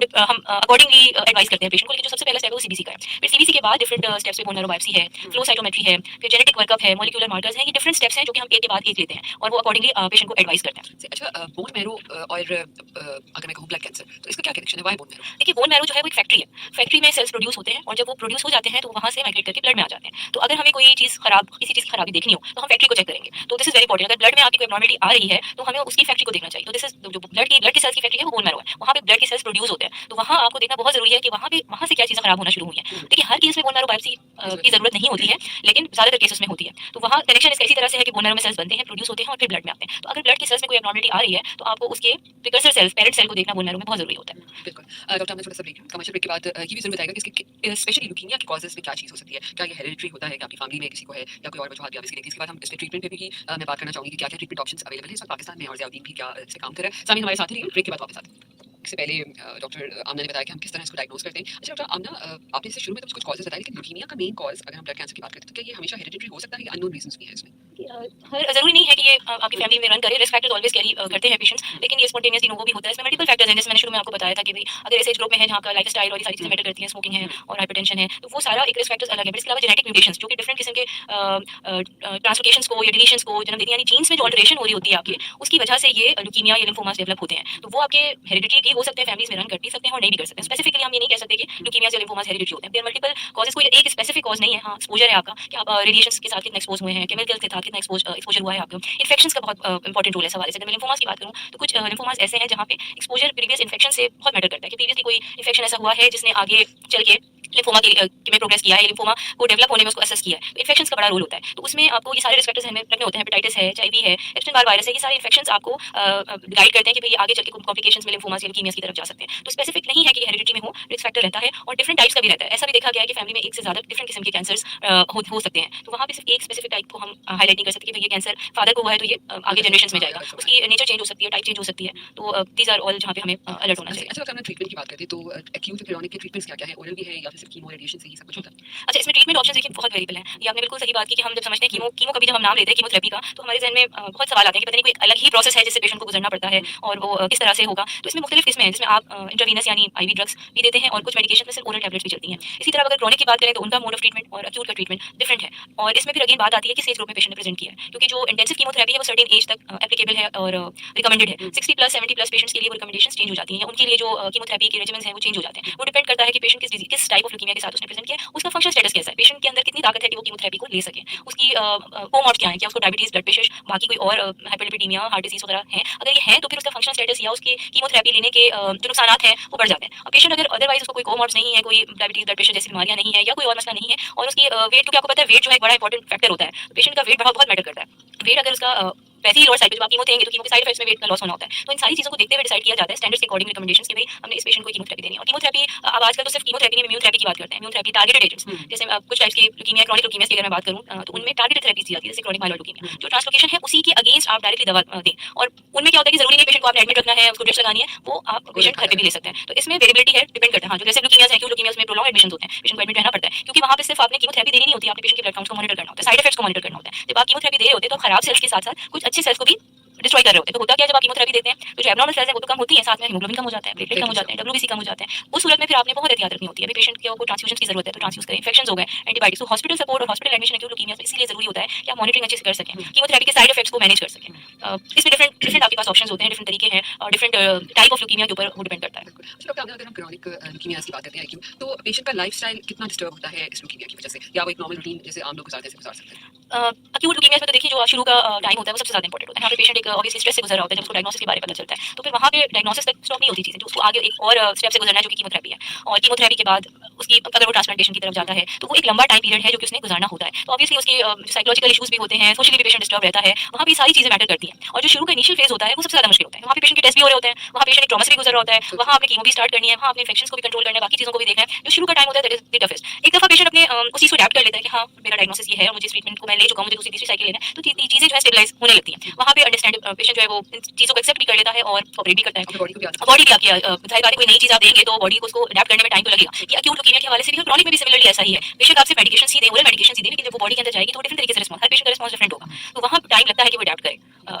अकॉर्डिंगली एडवाइस करते हैं पेशेंट को। लेकिन जो सबसे पहला स्टेप है वो सीबीसी का है। फिर सीबीसी के बाद डिफरेंट स्टेप्स पे बोन मैरो बायोप्सी है, फ्लो साइटोमेट्री है, फिर जेनेटिक वर्कअप है, मॉलिक्यूलर मार्कर्स हैं। ये डिफरेंट स्टेप्स हैं जो कि हम एक के बाद एक लेते हैं और वो अकॉर्डिंगली पेशेंट को एडवाइस करते हैं। अच्छा, बोन मैरो और अगर मैं कहूँ ब्लड कैंसर, तो इसका क्या कनेक्शन है? Why bone marrow? देखिए, बोन मैरो जो है वो एक फैक्ट्री है। फैक्ट्री में सेल्स प्रोड्यूस होते हैं, और जब वो प्रोड्यूस हो जाते हैं तो वहाँ से माइग्रेट करके ब्लड में आ जाते हैं। तो अगर हमें कोई चीज़ खराब, किसी चीज़ की खराबी देखनी हो तो हम फैक्ट्री को चेक करेंगे। तो दिस इज वेरी इंपॉर्टेंट। अगर ब्लड में आपकी कोई एब्नॉर्मलिटी आ रही है तो हमें उसकी फैक्ट्री को देखना चाहिए। तो दिस इज जो ब्लड की सेल्स की फैक्ट्री है वो बोन मैरो है। वहाँ पे ब्लड के सेल्स प्रोड्यूस होते हैं, तो वहाँ आपको देखना बहुत जरूरी है कि वहाँ से क्या चीज़ें खराब होना शुरू हुई है। देखिए, हर केस में बोन मैरो बायोप्सी की जरूरत नहीं होती है, लेकिन ज्यादातर केसेस में होती है। तो वहाँ कनेक्शन इसका इसी तरह से है कि बोन मैरो में सेल्स बनते हैं, प्रोड्यूस होते हैं और फिर ब्लड में आते हैं। तो अगर ब्लड की सेल्स में कोई एब्नॉर्मलिटी आ रही है तो आपको उसके प्रिकर्सर सेल्स, पेरेंट सेल को देखना बोन मैरो में बहुत जरूरी होता है। बिल्कुल। डॉक्टर, हमने छोटा सा ब्रेक, कमर्शियल ब्रेक के बाद ये भी जरूर बताएगा कि इसके स्पेशली ल्यूकीमिया के कॉजेस में क्या चीज़ हो सकती है? क्या ये हेरिडिटरी होता है कि आपकी फैमिली में किसी को है, या कोई और वजूहत भी आप इसके लिए? इसके बाद हम इस पे ट्रीटमेंट पे भी मैं बात करना चाहूंगी कि क्या क्या ट्रीटमेंट ऑप्शंस अवेलेबल है इस वक्त पाकिस्तान में, और ज़ियाउद्दीन भी क्या इस पे काम कर रहा है। सामीन हमारे साथ ही रहिए, ब्रेक के बाद वापस आते हैं। इससे पहले डॉक्टर आमना ने बताया कि हम किस तरह इसको डायग्नोज करते हैं। अच्छा डॉक्टर आमना, आपने इससे शुरू में तो कुछ कॉजेस बताए, लेकिन ल्यूकीमिया का मेन कॉज अगर हम ब्लड कैंसर की बात करते हैं तो क्या ये हमेशा हेरिडिटरी हो सकता है या अननोन रीजंस भी है इसमें? हर जरूरी नहीं है कि ये आपकी फैमिली में रन करे। रिस्क फैक्टर्स ऑलवेज कैरी करते हैं पेशेंट्स, लेकिन ये स्पॉन्टेनियस डिनोवो भी होता है। इसमें मल्टीपल फैक्टर्स हैं, जैसे मैंने शुरू में आपको बताया था कि भाई अगर इस एज ग्रुप में है जहाँ का लाइफस्टाइल और ये सारी चीजें मैटर करती हैं, स्मोकिंग है और हाइपरटेंशन है, तो वो सारा एक रिस्क फैक्टर्स अलग है। इसके अलावा जेनेटिक म्यूटेशंस जो कि डिफरेंट किस्म के ट्रांसलोकेशंस को या डिलीशंस को जन्म देती हैं, यानी जीन्स में जो अल्टरेशन हो रही होती है आपके, उसकी वजह से ये ल्यूकीमिया या लिम्फोमास डेवलप होते हैं। तो वो आपके हेरिडिटरी भी हो सकते हैं, फैमिलीज में रन कर भी सकते हैं और नहीं भी कर सकते हैं। स्पेसिफिकली हम ये नहीं कह सकते कि ल्यूकीमिया या लिम्फोमास हेरिडिटरी होते हैं। देयर मल्टीपल कॉजेस, कोई एक स्पेसिफिक कॉज नहीं है। हाँ, एक्सपोजर है आपका कि आप रेडिएशंस के साथ कितना एक्सपोज हुए हैं, केमिकल्स के साथ कितना एक्सपोजर हुआ है आपका। इन्फेक्शंस का बहुत इंपॉर्टेंट रोल है सवाल। अगर मैं लिम्फोमास की बात करूँ तो कुछ लिम्फोमास ऐसे हैं जहाँ पे एक्सपोजर प्रीवियस इन्फेक्शन से बहुत मैटर करता है कि प्रीवियसली कोई इन्फेक्शन ऐसा हुआ है जिसने आगे चल के लिम्फोमा के में प्रोग्रेस किया है, लिम्फोमा को डेवलप होने में उसको असेस किया है। तो इन्फेक्शंस का बड़ा रोल होता है। तो उसमें आपको ये सारे रिस्क फैक्टर्स हमें रखने होते हैं। हेपेटाइटिस है, एचआईवी है, एप्स्टेन बार वायरस है, ये सारे इन्फेक्शंस आपको गाइड करते हैं कि भाई आगे चल के कॉम्प्लिकेशंस में लिम्फोमास या ल्यूकीमिया की तरफ जा सकते हैं। तो स्पेसिफिक नहीं है कि हेरिडिटी में हो, रिस्क फैक्टर रहता है और डिफरेंट टाइप्स का भी रहता है। ऐसा भी देखा गया है कि फैमिली में एक से ज्यादा डिफरेंट किस्म के कैंसर्स हो सकते हैं। तो वहाँ पे सिर्फ एक स्पेसिफिक टाइप को हम हाईलाइट नहीं कर सकते कि भाई ये कैंसर फादर को हुआ है तो ये आगे जनरेशन में जाएगा। उसकी नेचर चेंज हो सकती है, टाइप चेंज हो सकती है। तो दीज आर ऑल जहाँ पे हमें अलर्ट होना चाहिए। अच्छा डॉक्टर, हमने ट्रीटमेंट की बात करते हैं तो एक्यूट क्रोनिक के ट्रीटमेंट्स क्या क्या है? ओरल भी है या फिर सिर्फ कीमो रेडिएशन से ही सब कुछ होता है? अच्छा, इसमें ट्रीटमेंट ऑप्शंस देखिए बहुत वेरिएबल हैं। ये आपने बिल्कुल सही बात की कि हम जब समझते हैं कीमो का भी जब हम नाम लेते हैं कीमोथेरेपी का, तो हमारे ज़हन में बहुत सवाल आते हैं कि पता नहीं कोई अलग ही प्रोसेस है जिससे पेशेंट को गुजरना पड़ता है और वो किस तरह से होगा। तो इसमें मुख्तलिफ किस्में हैं जिसमें आप इंट्रावीनस यानी आईवी ड्रग्स भी देते हैं और कुछ मेडिकेशन में सिर्फ ओरल टैबलेट्स भी चलती हैं। इसी तरह अगर क्रॉनिक की बात करें तो उनका मोड ऑफ ट्रीटमेंट और एक्यूट का ट्रीटमेंट डिफरेंट है। और इसमें फिर अगेन बात आती है कि एज ग्रुप में पेशेंट ने प्रेजेंट किया है, क्योंकि जो इंटेंसिव कीमोथेरेपी है वो सर्टेन एज तक एप्लीकेबल है और रिकमेंडेड है। 60 प्लस 70 प्लस पेशेंट्स के लिए वो रिकमेंडेशंस चेंज हो जाती हैं, उनके लिए जो कीमोथेरेपी के रेजिमेंट्स हैं वो चेंज हो जाते हैं। वो डिपेंड करता है कि पेशेंट किस टाइप ऑफ ल्यूकीमिया के साथ उसने प्रेजेंट किया, उसका फंक्शन स्टेटस कैसा है, पेशेंट के अंदर कितनी ताकत है कि वो कीमोथेरेपी को ले सके, उसकी कोमॉर्ब्स क्या है, क्या उसको डायबिटीज, ब्लड प्रेशर, बाकी कोई और हाइपरलिपिडीमिया, हार्ट डिजीज वगैरह है, अगर ये है तो फिर उसका फंक्शन स्टेटस या उसकी कीमोथेरेपी लेने के जो नुकसान हैं वो बढ़ जाते हैं। अब पेशेंट अगर अदरवाइज उसको कोई कोमॉर्ब्स नहीं है, कोई डायबिटीज, ब्लड प्रेशर जैसी बीमारियां नहीं है या कोई और मसला नहीं है और उसकी वेट, क्योंकि आपको पता है वेट जो है एक बड़ा इंपॉर्टेंट फैक्टर होता है, पेशेंट का वेट बहुत मैटर करता है। वेट अगर उसका वैसे ही लोअर साइड पे जब आप कीमो देंगे तो कीमो के साइड इफेक्ट्स में वेट का लॉस होना होता है, तो इन सारी चीजों को देखते हुए डिसाइड किया जाता है स्टैंडर्ड्स के अकॉर्डिंग रिकमेंडेशंस कि भाई हमने इस पेशेंट को कीमोथेरेपी देनी है। और कीमोथेरेपी अब आजकल तो सिर्फ कीमोथेरेपी नहीं, इम्यूनथेरेपी की बात करते हैं, इम्यूनथेरेपी टारगेटेड एजेंट्स, जैसे कुछ टाइप्स की ल्यूकीमिया, क्रॉनिक ल्यूकीमिया की अगर मैं बात करूं तो उनमें टारगेटेड थेरेपीज दी जाती है, जैसे क्रॉनिक माइलॉइड ल्यूकीमिया जो ट्रांसलोकेशन है उसी के अगेंस्ट आप डायरेक्टली दवा दें, और उनमें क्या होता है कि जरूरी नहीं पेशेंट को आपने एडमिट रखना है, उसको ड्रिप्स लगानी है, वो आप पेशेंट घर पे भी ले सकते हैं। तो इसमें वेरिएबिलिटी है, डिपेंड करता है। हाँ, जो जैसे ल्यूकीमियाज है, क्यों ल्यूकीमियाज में प्रोलॉन्ग एडमिशन होते हैं, पेशेंट को एडमिट रहना पड़ता है, क्योंकि वहां पे सिर्फ आपने कीमोथेरेपी देनी नहीं होती, आपने पेशेंट के ब्लड काउंट्स को मॉनिटर करना होता है, साइड इफेक्ट्स को मॉनिटर करना होता है। जब आप कीमोथेरेपी दे रहे होते हैं तो खराब सेल्स के साथ साथ कुछ अच्छे सेल्स को भी डिस्ट्रॉय कर रहे होते हैं। तो होता क्या है, जब आप कीमोथेरेपी देते हैं तो जो एब्नॉर्मल सेल्स है वो तो कम होती है, साथ में हीमोग्लोबिन कम हो जाता है, प्लेटलेट कम हो जाते हैं, डब्ल्यूबीसी कम हो जाते हैं। उस सूरत में फिर आपने बहुत एहतियात रखनी होती है। अभी पेशेंट को ट्रांसफ्यूजन की जरूरत है तो ट्रांसफ्यूज करें, इन्फेक्शंस हो गए, एंटीबायोटिक्स, तो हॉस्पिटल सपोर्ट और हॉस्पिटल एडमिशन एक्यूट ल्यूकीमिया में इसीलिए जरूरी होता है कि आप मॉनिटरिंग अच्छे से कर सकें, कीमोथेरेपी के साइड इफेक्ट्स को मैनेज कर सकें। इसमें डिफरेंट डिफरेंट आपके पास ऑप्शंस होते हैं, डिफरेंट तरीके हैं और डिफरेंट टाइप ऑफ ल्यूकीमिया के ऊपर वो डिपेंड करता है। बिल्कुल। चलो डॉक्टर, अगर हम क्रॉनिक ल्यूकीमियाज की बात करते हैं IQ, तो पेशेंट का लाइफस्टाइल कितना डिस्टर्ब होता है इस ल्यूकीमिया की वजह से, या वो एक नॉर्मल रूटीन जैसे आम लोग गुजारते हैं गुजार सकते हैं? अक्यूट ल्यूकीमिया में तो देखिए जो शुरू का टाइम होता है वो सबसे ज्यादा इंपॉर्टेंट होता है। यहाँ पे पेशेंट एक ऑब्वियसली स्ट्रेस से गुजर रहा होता है, जब उसको डायग्नोसिस के बारे में पता चलता है तो फिर वहाँ पे डायग्नोसिस तक स्टॉप नहीं होती चीजें, जो उसको आगे एक और स्टेप से गुजरना है जो कि कीमोथेरेपी है। और कीमोथेरेपी के बाद उसकी अगर वो ट्रांसप्लांटेशन की तरफ जाता है तो वो एक लंबा टाइम पीरियड है जो कि उसने गुजारना होता है। तो ऑब्वियसली उसके साइकोलॉजिकल इशूज भी होते हैं, सोशली भी पेशेंट डिस्टर्ब रहता है, वहाँ भी सारी चीजें मैटर करती हैं। और जो शुरू का इनिशियल फेज होता है वो सबसे ज्यादा मुश्किल होता है, वहाँ पे पेशेंट के टेस्ट भी हो रहे होते हैं, वहाँ पेशेंट एक ट्रॉमा से भी गुजर रहा होता है, वहाँ आपने कीमो भी स्टार्ट करनी है, वहाँ आपने इन्फेक्शंस को भी कंट्रोल करना है, बाकी चीजों को भी देखना है। जो शुरू का टाइम होता है दैट इज द टफेस्ट। एक दफा पेशेंट अपने उस चीज को अडैप्ट कर लेता है कि हाँ मेरा डायग्नोसिस ये है और मुझे ट्रीटमेंट को मैं ले चुका हूँ, मुझे दूसरी तीसरी साइकिल लेना है, तो चीजें जो है स्टेबलाइज होने लगती हैं। वहाँ पे अंडरस्टैंड पेशेंट जो है वो इन चीजों को एक्सेप्ट भी कर लेता है और ऑपरेट भी करता है। बॉडी को भी आदत बॉडी भी आपकी जाहिर बात है, कोई नई चीज आप देंगे तो बॉडी को उसको अडैप्ट करने में टाइम तो लगेगा। ये अक्यूट ल्यूकीमिया के हवाले से भी क्रॉनिक में भी सिमिलरली ऐसा ही है। बेशक आपसे मेडिकेशन ही दें, ओरल मेडिकेशन ही दें, लेकिन जब वो बॉडी के अंदर जाएगी तो डिफरेंट तरीके से रिस्पॉन्स, हर पेशेंट का रिस्पॉन्स डिफरेंट होगा, तो वहाँ टाइम लगता है कि वो अडैप्ट करे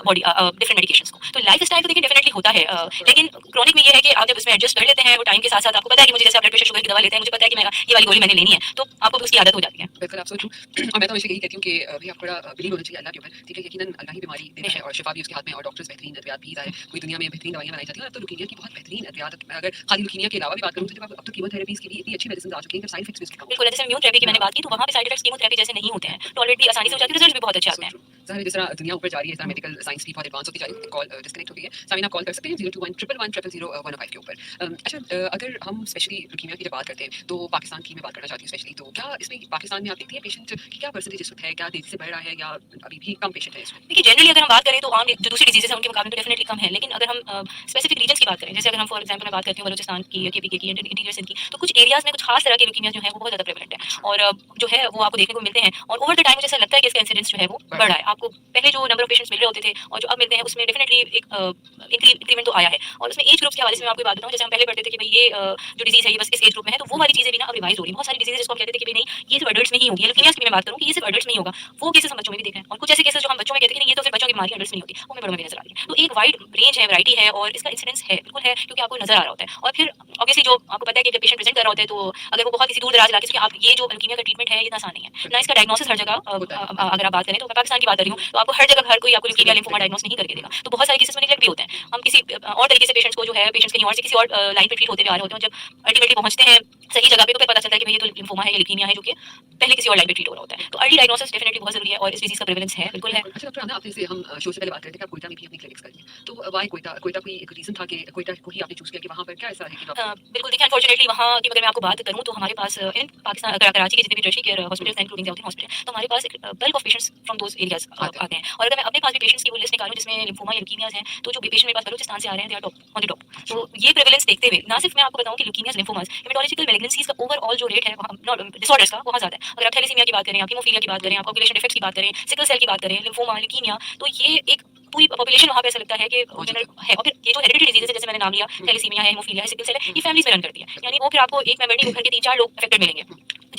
बॉडी डिफरेंट मेडिकेशंस को। तो लाइफ स्टाइल तो देखिए डेफिनेटली होता है, लेकिन क्रॉनिक में ये है कि आप जब इसमें एडजस्ट कर लेते हैं वो टाइम के साथ साथ आपको पता है कि मुझे जैसे आप ब्लड प्रेशर शुगर की दवा लेते हैं, मुझे पता है कि मैं ये वाली गोली मैंने लेनी है, तो आपको उसकी आदत हो जाती है। बिल्कुल, आप सोचो और मैं तो हमेशा यही कहती हूँ कि भाई आपको बड़ा बिलीव होना चाहिए अल्लाह के ऊपर, ठीक है? यकीनन अल्लाह ही बीमारी देता है और शिफा भी उसके हाथ में, और डॉक्टर्स बेहतरीन अद्वियात भी लाए, पूरी दुनिया में बेहतरीन दवाइयाँ बनाई जाती हैं। अब तो ल्यूकीमिया की बहुत बेहतरीन अद्वियात, अगर खाली ल्यूकीमिया के अलावा भी बात करूँ तो जब अब तो कीमोथेरेपीज की भी इतनी अच्छी मेडिसिन आ चुकी हैं कि साइड इफेक्ट्स भी उसके कम होते हैं। बिल्कुल, जैसे इम्यूनथेरेपी की मैंने बात की तो वहाँ पे साइड इफेक्ट्स कीमोथेरेपी जैसे नहीं होते हैं, टॉलरेट भी आसानी से हो जाती है, रिजल्ट भी बहुत अच्छे आते हैं। ज़ाहिर है जिस तरह दुनिया ऊपर जा रही है, इस तरह मेडिकल साइंस भी बहुत एडवांस होती जा रही है। कॉल डिस्कनेक्ट हो गई है, सामिन आप कॉल कर सकते हैं 02111000105 के ऊपर। अच्छा, अगर हम स्पेशली ल्यूकीमिया की जब बात करते हैं तो पाकिस्तान की मैं बात करना चाहती हूँ स्पेशली, तो क्या इसमें पाकिस्तान में आप देखती हैं पेशेंट की क्या परसेंटेज इस वक्त है, क्या तेजी से बढ़ रहा है या अभी भी कम पेशेंट है इसमें? देखिए जनरली अगर हम बात करें तो आम जो दूसरी डिजीजेस हैं उनके मुकाबले तो डेफिनेटली कम है, लेकिन अगर हम स्पेसिफिक रीजन्स की बात करें, जैसे अगर हम फॉर एग्जांपल मैं बात करती हूँ बलूचिस्तान की या केपीके की, इंटीरियर सिंध की, तो कुछ एरियाज में कुछ खास तरह के ल्यूकीमिया जो है वो बहुत ज्यादा प्रेवलेंट है और जो है वो आपको देखने को मिलते हैं। और ओवर द टाइम मुझे ऐसा लगता है कि इसका इंसिडेंस जो है वो बढ़ रहा है। आपको पहले जो नंबर ऑफ पेशेंट्स मिल रहे होते थे और जो अब मिलते हैं उसमें डेफिनेटली एक इंक्रीमेंट तो आया है। और उसमें एज ग्रुप्स के हवाले से मैं आपको बात बताऊँ, जैसे हम पहले पढ़ते थे कि भाई ये जो डिजीज है ये बस इस एज ग्रुप में है, तो वो वाली चीजें भी ना अब रिवाइज हो रही है। बहुत सारी डिजीज जिसको हम कहते थे कि भाई नहीं ये सिर्फ एडल्ट्स में ही होगी, ल्यूकीमिया की मैं बात करूँ कि ये सिर्फ एडल्ट्स में ही होगा, वो केसेस हम बच्चों में भी देख रहे हैं। और कुछ ऐसे केसेस जो हम बच्चों में कहते हैं कि नहीं ये तो सिर्फ बच्चों की बीमारी एडल्ट्स में नहीं होती, वो हमें बड़ों में भी नजर आ रही है। तो एक वाइड रेंज है, वैरायटी है और इसका इंसिडेंस है, बिल्कुल है, क्योंकि आपको नजर आ रहा होता है। और फिर ऑब्वियसली जो आपको पता है कि जब पेशेंट प्रेजेंट कर रहा होता है तो अगर वो बहुत किसी दूर दराज इलाके से, आप ये जो ल्यूकीमिया का ट्रीटमेंट है ये इतना आसान नहीं है ना, इसका डायग्नोसिस हर जगह अगर आप बात करें तो मैं पाकिस्तान की बात कर रही हूँ तो आपको हर जगह हर कोई आपको ल्यूकीमिया लिम्फोमा डायग्नोस नहीं करके देगा। तो बहुत सारे केसेस में नेग्लेक्ट भी होते हैं। हम किसी और तरीके से पेशेंट्स को जो है पेशेंट्स कहीं और से किसी और लाइन पे ट्रीट होते हुए आ रहे होते हैं, जब अल्टीमेटली पहुंचते हैं सही जगह पे तो फिर पता चलता है कि भाई ये तो लिम्फोमा है, ये ल्यूकीमिया है, जो कि पहले किसी और लाइन पे ट्रीट हो रहा होता है। तो अर्ली डायग्नोसिस डेफिनेटली बहुत जरूरी है और इस डिजीज का प्रेवलेंस है, बिल्कुल है। अच्छा डॉक्टर, आपने से हम शो से पहले बात करते थे कि आप कोयटा में भी अपनी क्लिनिक्स करिए, तो वाई कोयटा? कोयटा कोई एक रीजन था कि कोयटा को ही आपने चूज किया कि वहां पर क्या ऐसा है कि बिल्कुल देखिए अनफॉर्चुनेटली वहाँ की अगर मैं आपको बात करूँ तो हमारे पास इन पाकिस्तान अगर कराची के जितने भी tertiary care hospitals including south hospital, तो हमारे पास एक bulk of patients from those areas आते हैं। और अगर मैं अपने पास भी पेशेंट्स की वो लिस्ट निकालूं जिसमें लिम्फोमा या ल्यूकीमियाज हैं, तो जो पेशेंट मेरे पास बलूचिस्तान से आ रहे हैं they are top on the top. तो ये प्रेवलेंस देखते हुए ना सिर्फ मैं आपको बताऊं कि ल्यूकीमियाज, लिम्फोमाज, हेमेटोलॉजिकल मैलिग्नेंसीज का ओवरऑल जो रेट है डिसऑर्डर्स का बहुत ज्यादा है। अगर आप थैलेसीमिया की बात करें, आप हीमोफीलिया की बात करें, आप कोगुलेशन डिफेक्ट्स की बात करें, सिकल सेल की बात करें, लिम्फोमा, ल्यूकीमिया, तो ये एक पूरी पॉपुलेशन वहाँ पे ऐसा लगता है कि है। और फिर ये जो हेरिडिटरी डिजीज है जैसे मैंने नाम लिया, थैलेसीमिया है, हीमोफीलिया है, सिकल सेल है, ये फैमिलीज में रन करती है। यानी वो फिर आपको एक मेंबर नहीं, घर के 3-4 लोग अफेक्टेड मिलेंगे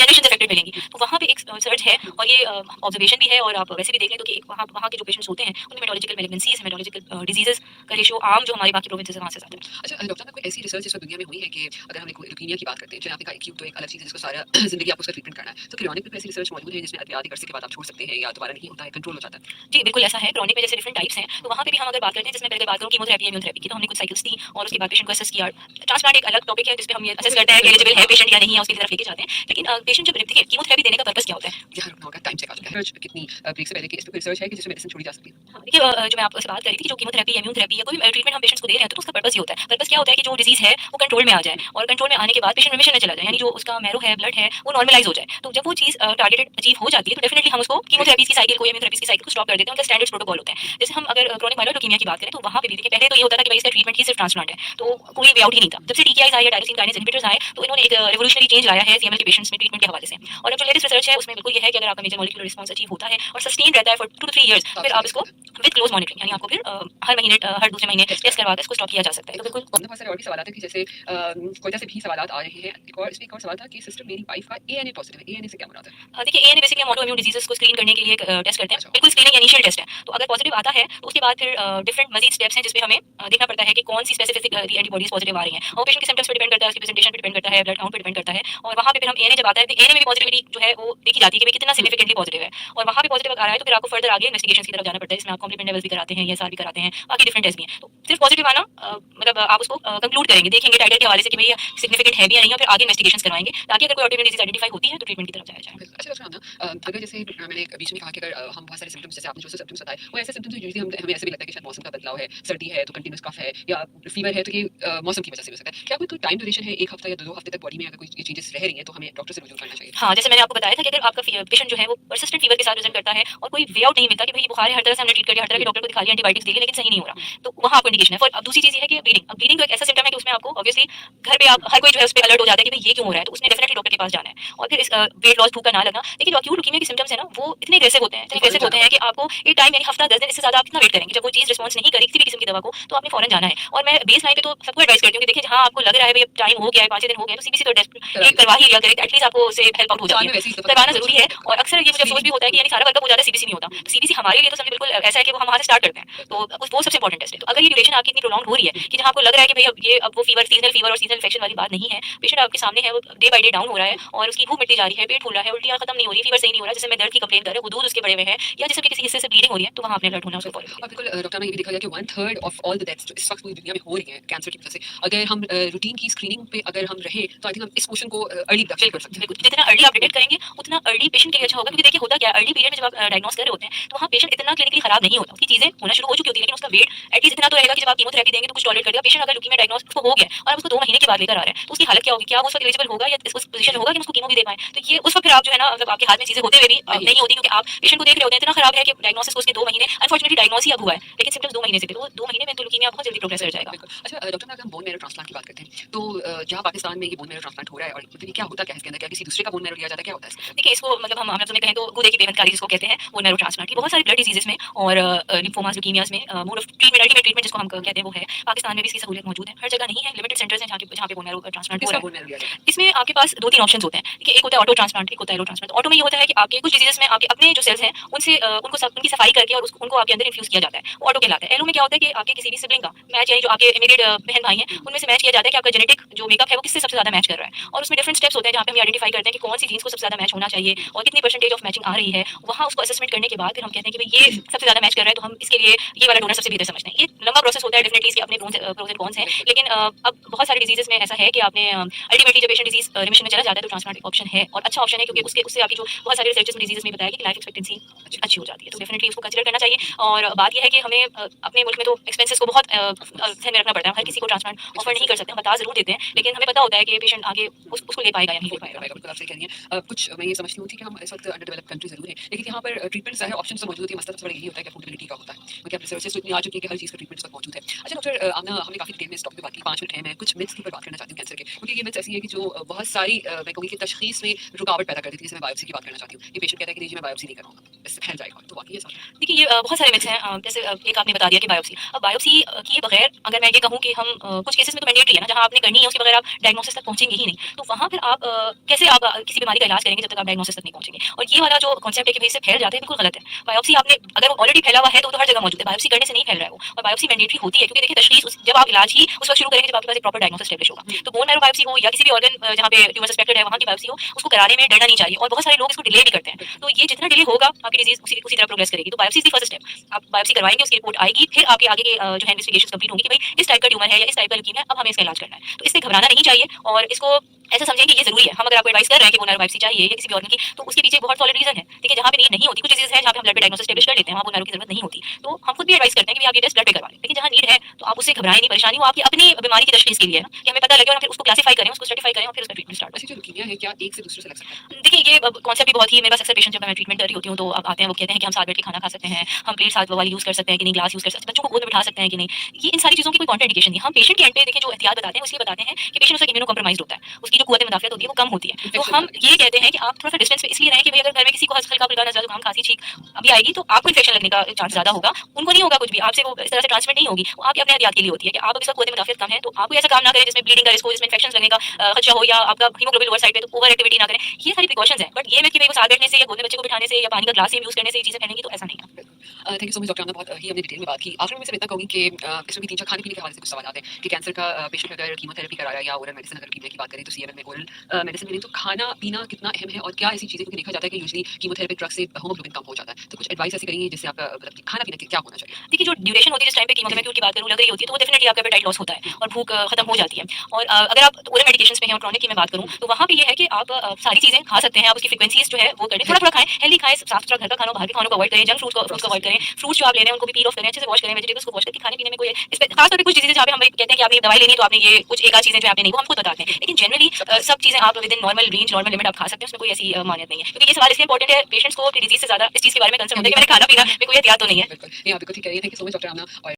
जनरेशन अफेक्टेड मिलेंगी। तो वहाँ पे एक सर्च है और ये ऑब्जर्वेशन भी है और आप वैसे भी देखें तो कि एक वहाँ वहाँ के जो पेशेंट्स होते हैं उनमें मेटोलॉजिकल मैलिग्नेंसीज, मेटोलॉजिकल डिजीजेस का रेशियो आम जो हमारे बाकी प्रोविंसेस है वहाँ से ज़्यादा है। अच्छा डॉक्टर साहब, कोई ऐसी रिसर्च इस वक्त दुनिया में हुई है कि अगर हम ल्यूकीमिया की बात करते हैं, जो आपने कहा एक्यूट तो एक अलग चीज़ है जिसको सारा ज़िंदगी आपको उसका ट्रीटमेंट करना है, तो क्रोनिक में कोई ऐसी रिसर्च मौजूद है जिसमें अद्वियात एक अरसे के बाद आप छोड़ सकते हैं या दोबारा नहीं होता है, कंट्रोल हो जाता है? जी, बिल्कुल ऐसा है। क्रॉनिक में जैसे डिफरेंट टाइप्स हैं, तो वहाँ पे भी हम अगर बात करते हैं, जिसमें पहले बात करूँ कीमोथेरेपी, इम्यूनोथेरेपी की, तो हमने कुछ साइकिल्स दी और उसके बाद पेशेंट को असेस किया। ट्रांसप्लांट एक अलग टॉपिक है, जिसपे हम ये वो असेस फिर करते हैं कि बिल्कुल, एलिजिबल है हाँ। पेशेंट या नहीं है, उसकी तरफ लेके जाते हैं। लेकिन पेशेंट जब देखिए कीमोथेरेपी देने का पर्पस क्या होता है? यहाँ रुकना होगा, टाइम चेक आ चुका है। रिसर्च कितनी ब्रेक से पहले की इस पे कोई रिसर्च है कि जिसमें मेडिसिन छोड़ी जा सकती है? हाँ, देखिए जो मैं आपसे बात कर रही थी कि जो कीमोथेरेपी, इम्यूनोथेरेपी या कोई भी ट्रीटमेंट हम पेशेंट्स को दे रहे हैं, तो उसका पर्पस ये होता है। पर्पस क्या होता है कि जो डिजीज़ है, वो कंट्रोल में आ जाए और कंट्रोल में आने के बाद पेशेंट रिमिशन में चला जाए, यानी जो उसका मैरो है, ब्लड है, वो नॉर्मलाइज़ हो जाए। तो जब वो चीज़ टारगेटेड अचीव हो जाती है, तो डेफिनिटली हम उसको कीमोथेरेपीज़ की साइकिल को, इम्यूनोथेरेपीज़ की साइकिल को स्टॉप कर देते हैं। उनके स्टैंडर्ड्स प्रोटोकॉल होते हैं। जैसे हम अगर क्रॉनिक माइलोइड ल्यूकीमिया की बात करें, तो वहाँ पे भी देखिए पहले तो ये होता था कि भई इसका ट्रीटमेंट ही सिर्फ ट्रांसप्लांट है, तो कोई वे आउट ही नहीं था। जब से टीकेआईज़ आए या टायरोसिन काइनेज इनहिबिटर्स आए, तो इन्होंने एक रिवॉल्यूशनरी चेंज लाया है सीएमएल के पेशेंट्स में ट्रीटमेंट के हवाले से। और अब जो लेटेस्ट रिसर्च है, उसमें बिल्कुल ये है कि अगर आपका मेजर मॉलिक्यूलर रिस्पॉन्स अचीव होता है और सस्टेन रहता है फॉर 2 to 3 इयर्स, तो आप फिर उसको आप दे इसको सकते हैं। विद क्लोज मॉनिटरिंग, यानी आपको फिर हर महीने हर दूसरे महीने टेस्ट टेस्ट करा। करवा के इसको स्टॉप किया जा सकता है। तो बिल्कुल हमने बहुत सारे और भी सवाल थे कि जैसे कोयटा से भी सवाल आ रहे हैं। इसमें एक और सवाल था कि सिस्टर मेरी वाइफ का एएनए पॉजिटिव है, एएनए से क्या मुराद है? देखिए एएनए बेसिकली हम ऑटो इम्यून डिजीजेस को स्क्रीन करने के लिए एक टेस्ट करते हैं। अच्छा। बिल्कुल स्क्रीनिंग इनिशियल टेस्ट है। तो अगर पॉजिटिव आता है तो उसके बाद फिर डिफरेंट मजीद स्टेप्स हैं जिसमें हमें देखना पड़ता है कि कौन सी स्पेसिफिक एंटीबॉडीज पॉजिटिव आ रही हैं। और पेशेंट के सिम्टम्स पे डिपेंड करता है, उसकी प्रेजेंटेशन पे डिपेंड करता है, ब्लड काउंट पे डिपेंड करता है। और वहाँ पे फिर हम एएनए जब आता है तो एएनए में भी पॉजिटिविटी जो है वो देखी जाती है कि भाई कितना सिग्निफिकेंटली पॉजिटिव है। और वहाँ पे पॉजिटिव आ रहा है तो फिर आपको फर्दर आगे इन्वेस्टिगेशन की तरफ जाना पड़ता है, जिसमें आप कॉम्प्लीमेंट लेवल्स भी कराते हैं, ईएसआर भी कराते हैं, बाकी डिफरेंट टेस्ट भी हैं। तो सिर्फ पॉजिटिव आना मतलब आप उसको कंक्लूड करेंगे, देखेंगे टाइटल के हवाले से कि भाई सिग्निफिकेंट है भी या नहीं, और फिर आगे इन्वेस्टिगेशंस करवाएंगे ताकि अगर कोई ऑटोइम्यून डिजीज आइडेंटिफाई होती है तो ट्रीटमेंट की तरफ जाया जाए। बिल्कुल। अच्छा डॉक्टर साहब ना अगर जैसे मैंने बीच में कहा कि अगर हम बहुत सारे सिम्टम्स जैसे आपने जो सिम्टम्स बताए वो ऐसे सिम्टम्स यूजुअली हमें ऐसे भी लगता है कि शायद मौसम का बदलाव है, सर्दी है तो कंटिन्यूअस कफ है या फीवर है तो ये मौसम की वजह से हो सकता है। क्या कोई टाइम ड्यूरेशन है 1 हफ्ता या 2 हफ्ते तक बॉडी में अगर कोई ये चेंजेस रह रही हैं तो हमें डॉक्टर से रुजू करना चाहिए? हाँ, जैसे मैंने आपको बताया था कि अगर आपका पेशेंट जो है वो परसिस्टेंट फीवर के साथ प्रेजेंट करता है और कोई वे आउट नहीं मिलता कि भाई ये बुखार है, हर तरह से हमने ट्रीट कर लिया, हर तरह के डॉक्टर को दिखा लिया, एंटीबायोटिक्स दे लिए, लेकिन सही नहीं हो रहा, तो वहाँ आपको इंडिकेशन है। फिर अब दूसरी चीज़ ये है कि ब्लीडिंग। अब ब्लीडिंग तो एक ऐसा सिम्पटम है कि उसमें आपको ऑब्वियसली घर पे आप हर कोई जो है उस पे अलर्ट हो जाता है कि भाई ये क्यों हो रहा है, तो उसने डेफिनेटली डॉक्टर के पास जाना है। और फिर इस वेट लॉस, भूख का ना लगना। लेकिन जो एक्यूट ल्यूकीमिया के सिम्टम्स है ना, वो इतने एग्रेसिव होते हैं, इतने एग्रेसिव होते हैं कि आपको ये टाइम यानी हफ्ता 10 दिन इससे ज़्यादा आप कितना वेट करेंगे। जब वो चीज़ रिस्पॉन्स नहीं करेगी किसी भी किस्म की दवा को, तो आपने फौरन जाना है। और मैं बेस लाइन पे तो सबको एडवाइस करती हूँ कि देखिए जहाँ आपको लग रहा है भाई अब टाइम हो गया है, 5 दिन हो गए हैं, तो सीबीसी तो एक करवा ही लिया करें, एटलीस्ट आपको उससे हेल्प आउट हो जाती जान में है। वैसे ही तो करवाना ज़रूरी है। और अक्सर ये मुझे अफसोस भी होता है कि यानी सारा वर्कअप हो जाता है, सीबीसी नहीं होता। तो सीबीसी हमारे लिए तो समझिए बिल्कुल ऐसा है कि वो हम वहाँ से स्टार्ट करते हैं। तो वो सबसे इंपॉर्टेंट टेस्ट है। तो अगर ये ड्यूरेशन आपकी इतनी प्रोलॉन्ग हो रही है कि जहाँ आपको लग रहा है कि भाई अब वो सीजनल फीवर और सीजनल इन्फेक्शन वाली बात नहीं है, पेशेंट आपके सामने है, वो डे बाय डे डाउन हो रहा है और उसकी भूख मिटती जा रही है, पेट फूल रहा है, उल्टियाँ खत्म नहीं हो रही, फीवर सही नहीं हो रहा है, जिसमें दर्द की कंप्लेंट कर रहे हैं, वो दूध उसके बड़े हुए हैं या जिसमें किसी हिस्से से ब्लीडिंग हो रही है, तो वहाँ आपने अलर्ट होना उसको फॉलो और बिल्कुल डॉक्टर ने ये भी देखा गया कि 1/3 ऑफ ऑल द डेथ्स जो इस वक्त पूरी दुनिया में हो रही हैं कैंसर की वजह से, अगर हम रूटीन की स्क्रीनिंग पे अगर हम रहे तो आई थिंक हम इस पोर्शन को अर्ली डिटेक्ट कर सकते हैं। बिल्कुल, जितना अर्ली आप डिटेक्ट करेंगे उतना अर्ली पेशेंट के लिए अच्छा होगा, क्योंकि देखिए होता क्या है अर्ली पीरियड में जब आप डायग्नोस कर रहे होते हैं तो वहाँ पेशेंट इतना क्लिनिकली खराब नहीं होता, उसकी चीजें होना शुरू हो चुकी होती है, लेकिन उसका वेट एटलीस्ट इतना तो रहेगा कि जब आप कीमोथेरेपी देंगे तो कुछ टॉलरेट कर देगा। पेशेंट अगर ल्यूकीमिया डायग्नोस उसको हो गया है और आप उसको 2 महीने के बाद लेकर आ रहे हैं तो उसकी हालत क्या होगी, क्या वो उस वक्त एलिजिबल होगा या उस पोजीशन में होगा कि हम उसको कीमो भी दे पाएं। तो ये उस वक्त फिर आप जो है ना, मतलब आपके हाथ में चीजें होते हुए भी नहीं होती, क्योंकि आप पेशेंट को देख रहे होते हैं इतना खराब है कि डायग्नोसिस उसके 2 महीने, अनफॉर्चुनेटली डायग्नोस ही अब हुआ है लेकिन सिम्टम्स 2 महीने से थे, तो 2 महीने में तो ल्यूकीमिया बहुत जल्दी प्रोग्रेस कर जाएगा। बिल्कुल। अच्छा डॉक्टर साहब अगर हम बोन मैरो ट्रांसप्लांट की बात करते हैं तो जहाँ पाकिस्तान में ये बोन मैरो ट्रांसप्लांट हो रहा है और मतलब ये क्या होता क्या है इसके अंदर, क्या किसी दूसरे का बोन मैरो लिया जाता है, क्या होता है इसके अंदर? देखिए इसको मतलब हम लफ्ज़ों में कहें तो गूदे की पेवंदकारी जिसको कहते हैं, वो नैरो ट्रांसप्लांट की बहुत सारी ब्लड डिजीजेस में और लिम्फोमास, ल्यूकीमियास में mode of treatment, ultimate treatment जिसको हम कहते हैं वो है। पाकिस्तान में भी इसकी सहूलियत मौजूद है, हर जगह नहीं है, लिमिटेड सेंटर्स हैं जहाँ पे बोन मैरो ट्रांसप्लांट हो किसका रहा बोन है। मैरो लिया जाता है? इसमें आपके पास 2-3 ऑप्शंस होते हैं। देखिए एक होता है ऑटो ट्रांसप्लांट, एक होता है एलो ट्रांसप्लांट। ऑटो में ये होता है कि आपके कुछ डिजीजेस में आपके अपने जो सेल्स हैं उनसे उनकी सफाई करके और उनको आपके अंदर इन्फ्यूज किया जाता है, वो ऑटो कहलाता है। एलो में क्या होता है कि आपके किसी भी सिबलिंग का मैच, यानी जो आपके इमीडिएट बहन भाई हैं उनमें से मैच किया जाता है कि आपका जेनेटिक जो मेकअप है वो किससे सबसे ज्यादा मैच कर रहा है, और उसमें डिफरेंट स्टेप्स होते हैं जहाँ पे हम आइडेंटिफाई करते हैं कि कौन सी जीन्स को सबसे ज्यादा मैच होना चाहिए और कितनी परसेंटेज ऑफ मैचिंग आ रही है। वहाँ उसको असेसमेंट करने के बाद फिर हम कहते हैं कि भाई ये सबसे ज्यादा मैच कर रहा है, तो हम इसके लिए ये वाला डोनर सबसे बेहतर समझते हैं। ये लंबा प्रोसेस होता है, डेफिनेटली इसके अपने प्रोज एंड कॉन्स हैं, लेकिन अब बहुत सारे डिजीजेस में ऐसा है कि आपने अल्टीमेटली जब पेशेंट डिजीज रिमिशन में चला जाता है तो ट्रांसप्लांट एक ऑप्शन है और अच्छा ऑप्शन है, क्योंकि उससे आपकी जो बहुत सारे रिसर्चेस में डिजीजेस में बताया कि लाइफ एक्सपेक्टेंसी अच्छी हो जाती है, तो डेफिनेटली उसको कंसिडर करना चाहिए। और बात यह है कि हमें अपने मुल्क में तो एक्सपेंसेस को बहुत ध्यान में रखना पड़ता है, हर किसी को ट्रांसप्लांट ऑफर नहीं कर सकते, हम बता जरूर देते हैं, लेकिन हमें पता होता है कि पेशेंट आगे उसको ले पाएगा या नहीं ले पाएगा। बिल्कुल आप सही कह रही हैं। कुछ मैं ये समझती हूँ कि हम इस वक्त अंडर डेवलप्ड कंट्री जरूर है, लेकिन यहाँ पर ट्रीटमेंट है ऑप्शन तो मौजूद है, मसला सबसे बड़ा यही होता है कि अफोर्डेबिलिटी का होता है, क्योंकि अब रिसर्चेस तो इतनी आ चुकी है कि हर चीज़ का ट्रीटमेंट इस वक्त मौजूद है। अच्छा डॉक्टर आमना, हमने काफी डिटेल में इस टॉपिक पे बात की, 5 मिनट है, मैं कुछ मिथ्स के ऊपर बात करना चाहती हूँ कैंसर के, क्योंकि ये मिथ्स ऐसी है कि जो बहुत सारी मैं कहूँगी कि तशखीस में रुकावट पैदा कर देती है। जैसे मैं बायोप्सी की बात करना चाहती हूँ, ये पेशेंट कहता है कि नहीं जी मैं बायोप्सी नहीं कराऊंगा, इससे फैल जाएगा, तो वाकई ऐसा होता है? देखिए देखिए ये बहुत सारे मिथ्स हैं, जैसे एक आपने बता दिया कि बायोप्सी। अब बायोप्सी किए बगैर अगर मैं ये कहूँ कि हम कुछ केसेस में तो मैंडेटरी है ना, जहाँ आपने करनी है उसके बगैर आप डायग्नोसिस तक पहुँचेंगे ही नहीं। तो वहाँ फिर आप कैसे आप किसी बीमारी का इलाज करेंगे जब तक आप डायग्नोसिस तक नहीं पहुँचेंगे? और ये वाला जो कॉन्सेप्ट है कि भई इससे फैल जाता है, बिल्कुल गलत है। बायोप्सी आपने अगर वो ऑलरेडी फैला हुआ है तो हर जगह मौजूद है, बायोप्सी करने से नहीं फैल रहा है वो। और बायोप्सी मैंडेटरी होती है क्योंकि देखिए तशख़ीस जब आप इलाज ही उस वक़्त शुरू करेंगे जब आपके पास एक प्रॉपर डायग्नोसिस एस्टैब्लिश होगा। तो बोन मैरो बायोप्सी हो या किसी भी ऑर्गन जहाँ पे ट्यूमर सस्पेक्टेड है वहाँ की बायोप्सी हो, उसको कराने में डरना नहीं चाहिए और बहुत सारे लोग इसको डिले भी करते हैं। तो ये जितना डिले होगा आपकी डिजीज़ उसी तरह प्रोग्रेस करेगी। तो biopsy is the first step. आप बायोप्सी करवाएँगे, उसकी रिपोर्ट आएगी, फिर आपके आगे के जो है इन्वेस्टिगेशंस कंप्लीट होंगी कि भई इस टाइप का ट्यूमर है या इस टाइप का ल्यूकीमिया है, अब हमें इसका इलाज करना है। तो इससे घबराना नहीं चाहिए और इसको ऐसा समझें कि ये ज़रूरी है। हम अगर आपको एडवाइस कर रहे हैं कि बोन मैरो बायोप्सी चाहिए या किसी भी ऑर्गन की, तो उसके पीछे बहुत सॉलिड रीज़न है। ठीक है, जहाँ पे नीड नहीं होती, कुछ डिजीज़ है जहाँ पे हम ब्लड पे डायग्नोसिस एस्टैब्लिश कर लेते हैं, वहाँ बोन मैरो की ज़रूरत नहीं होती। तो हम खुद भी एडवाइस करते हैं कि भई आप ये टेस्ट ब्लड पे करवा लें। लेकिन जहाँ नीड है तो आप उससे घबराएँ नहीं, परेशानी वो आपकी अपनी बीमारी की तशख़ीस के लिए है ना, कि हमें पता लगे और हम फिर उसको क्लासिफाई करें, उसको स्ट्रैटिफ़ाई करें और फिर उसका ट्रीटमेंट स्टार्ट अच्छा, जो ल्यूकीमिया है क्या एक से दूसरे से लग सकता है? देखिए ये कॉन्सेप्ट भी बहुत ही, मेरे पास अक्सर पेशेंट जब मैं ट्रीटमेंट कर रही होती हूँ तो अब आते हैं, वो कहते हैं कि हम साथ बैठ के खाना खा सकते हैं, हम प्लेट साथ वाली यूज़ कर सकते हैं कि नहीं, ग्लास यूज़ कर सकते हैं, बच्चों को गोद में बिठा सकते हैं कि नहीं। ये इन सारी चीज़ों की कोई कॉन्ट्राइंडिकेशन नहीं है। हम पेशेंट के एंड पे देखिए जो एहतियात बताते हैं, उसलिए बताते हैं कि पेशेंट उससे इम्यूनो कॉम्प्रोमाइज़्ड होता है, उसकी जो क़ुव्वत मुदाफ़ियत होती है वो कम होती है। तो इन्फेक्शन हम हो जाता ये कहते हैं कि आप थोड़ा-सा डिस्टेंस पे इसलिए रहें कि भई अगर घर में किसी को हल्का फुल्का नज़ला ज़ुकाम खाँसी छींक अभी आएगी तो आपको इन्फेक्शन लगने का चांस ज़्यादा होगा, उनको नहीं होगा कुछ भी, आपसे वो इस तरह से ट्रांसमिट नहीं होगी, वो आपके अपने एहतियात के लिए होती है कि आप अगर इसका क़ुव्वत मुदाफ़ियत कम है तो आप कोई ऐसा काम ना करें जिसमें ब्लीडिंग का रिस्क हो, जिसमें इन्फेक्शंस लगने का खदशा हो या आपका हीमोग्लोबिन लोअर साइड पे तो ओवर एक्टिविटी ना करें। ये सारी प्रिकॉशंस हैं, बट ये नहीं कि भई वो साथ बैठने से या गोद में बच्चे को बिठाने से या पानी का ग्लास सेम यूज़ करने से ये चीज़ें फैलेंगी, तो ऐसा नहीं है। Thank you so much doctor Amna, बहुत ही हमने डिटेल में बात की। आखिर में मैं सिर्फ इतना कहूँगी कि इसमें भी 3-4 खाने-पीने के हवाले से कुछ सवाल आते हैं कि कैंसर का पेशेंट अगर कीमोथेरेपी कराया या ओरल मेडिसिन अगर कीमो की बात करें तो सीएमएम में ओरल मेडिसिन में नहीं, तो खाना-पीना कितना अहम है और क्या ऐसी चीज़ें, क्योंकि देखा जाता है कि यूजुअली कीमोथेरेपी ड्रग से हीमोग्लोबिन कम हो जाता है। तो कुछ एडवाइस ऐसी करेंगी जिससे आपका मतलब कि खाना-पीना क्या होना चाहिए? देखिए जो ड्यूरेशन होती है जिस टाइम पे कीमोथेरेपी की बात करूँ लग रही होती है तो वो डेफिनेटली आपका एपेटाइट लॉस होता है और भूख खत्म हो जाती है। और अगर आप ओरल मेडिकेशंस पे हैं और क्रॉनिक की मैं बात करूँ तो वहाँ पे ये है कि आप सारी चीज़ें खा सकते हैं, आप उसकी फ्रीक्वेंसीज़ जो है वो करें, थोड़ा-थोड़ा खाएँ, हेल्दी खाएँ, साफ-सुथरा घर का खाना, बाहर के खानों को अवॉइड करें, जंक फ्रूट्स को अवॉइड करें, फ्रूट्स जो आप ले रहे हैं उनको भी पील ऑफ करें, अच्छे से वॉश करें, वेजिटेबल्स को वॉश करके खाने-पीने में कोई इसमें खास तौर पे कुछ चीज़ें जहाँ पे हम कहते हैं कि आपने दवाई लेनी है तो आपने ये कुछ एक आध चीज़ें जो आपने नहीं वो हम खुद बताते हैं। लेकिन जनरली सब चीज़ें आप with in normal range, normal limit आप खा सकते हैं, उसमें कोई ऐसी मानियत नहीं है। क्योंकि ये सवाल इसलिए इंपॉर्टेंट है पेशेंट्स को कि डिजीज़ से ज़्यादा इस चीज़ के बारे में कंसर्न होता है कि मैंने खाना-पीना में कोई एहतियात तो नहीं है। बिल्कुल, नहीं आप बिल्कुल ठीक कह रही हैं। Thank you so much doctor Amna. और